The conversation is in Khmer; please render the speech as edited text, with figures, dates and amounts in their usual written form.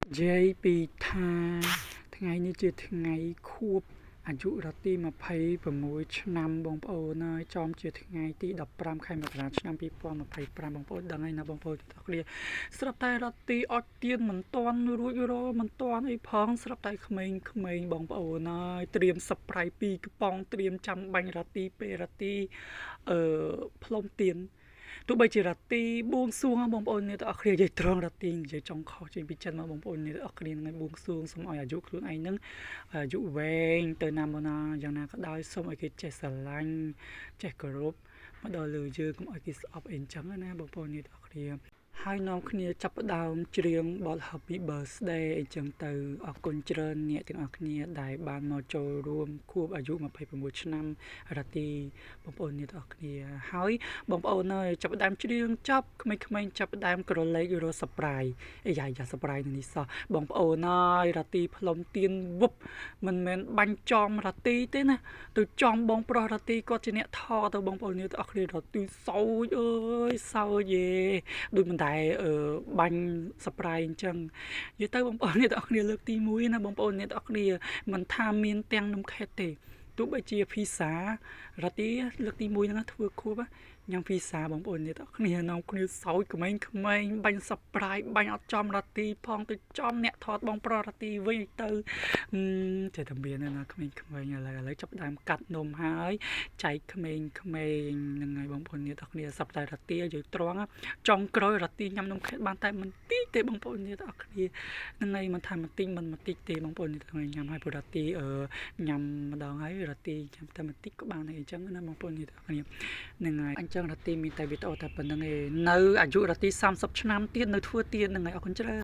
និយាយពីថាថ្ងៃនេះជាថ្ងៃខួបអាយុរ៉ាទី26ឆ្នាំបងប្អូនហើយចំជាថ្ងៃទី15ខែមករាឆ្នាំ2025បងប្អូនដឹងហើយណាបងប្អូនទាំងអស់គ្នាស្រាប់តែរ៉ាទីអត់ទៀនមិនតាន់រួចរាល់មិនតាន់អីផងស្រាប់តែក្មេងៗបងប្អូនហើយត្រៀមសប្រៃ2កំប៉ុងត្រៀមចាំបាញ់រ៉ាទីពេលរ៉ាទីផ្លុំទៀនទោះបីជារ៉ាទីបួងសួងបងប្អូនអ្នកទាំងអស់គ្នានិយាយត្រង់រ៉ាទីនិយាយចង់ខុសចេញពីចិត្តមកបងប្អូនអ្នកទាំងអស់គ្នាថ្ងៃបួងសួងសូមឲ្យអាយុខ្លួនឯងនឹងអាយុវែងទៅណាមកណាយ៉ាងណាក៏ដោយសូមឲ្យគេចេះស្រឡាញ់ចេះគោរពមកដល់លើយើងកុំឲ្យគេស្អប់អីអញ្ចឹងណាបងប្អូនអ្នកទាំងអស់គ្នាហើយនាំគ្នាចាប់ផ្ដើមច្រៀងបទ Happy Birthday អញ្ចឹងទៅអរគុណច្រើនអ្នកទាំងអស់គ្នាដែលបានមកចូលរួមខួបអាយុ26ឆ្នាំរ៉ាទីបងប្អូនអ្នកទាំងអស់គ្នាហើយបងប្អូនហើយចាប់ផ្ដើមច្រៀងចប់ក្មេងៗចាប់ផ្ដើមក្រឡេករសប្រៃអាយ៉ាសប្រៃនេះសោះបងប្អូនហើយរ៉ាទីផ្លុំទៀនវឹបមិនមែនបាញ់ចំរ៉ាទីទេណាទៅចំបងប្រុសរ៉ាទីគាត់ជាអ្នកថតទៅបងប្អូនអ្នកទាំងអស់គ្នារ៉ាទីសោចអើយសោចយេដូចមិនដែលបាញ់សប្រៃអញ្ចឹងនិយាយទៅបងប្អូនអ្នកទាំងអស់គ្នាលើកទី1ណាបងប្អូនអ្នកទាំងអស់គ្នាមិនថាមានទាំងនំខេតទេទោះបីជាភីសារ៉ាទីលើកទី1ហ្នឹងធ្វើខួបញ៉ាំភីសាបងប្អូនអ្នកទាំងគ្នានាំគ្នាសោចក្មេងៗបាញ់សប្រៃបាញ់អត់ចំរ៉ាទីផងទៅចំអ្នកថតបងប្រុសរ៉ាទីវិញទៅចេះតែមានណាក្មេងៗឥឡូវចាប់ដើមកាត់នំហើយចែកក្មេងៗហ្នឹងហើយបងប្អូនអ្នកទាំងគ្នាសប្តាហ៍រ៉ាទីយើងត្រង់ចុងក្រោយរ៉ាទីញ៉ាំនំខេតបានតែមិនតិចទេបងប្អូនអ្នកទាំងគ្នាហ្នឹងហើយមិនថាមិនតិចមិនតិចទេបងប្អូនអ្នកទាំងញ៉ាំហើយព្រោះរ៉ាទីញ៉ាំម្ដងហើយរ៉ាទីញ៉ាំតែបន្តិចក៏បានហើយអញ្ចឹងណាបងប្អូនអ្នកទាំងគ្នាហ្នឹងហើយអញ្ចឹងរ៉ាទីមានតែវីដេអូតែប៉ុណ្្នឹងឯងនៅអាយុរ៉ាទី30ឆ្នាំទៀតនៅធ្វើទៀតហ្នឹងហើយអរគុណច្រើន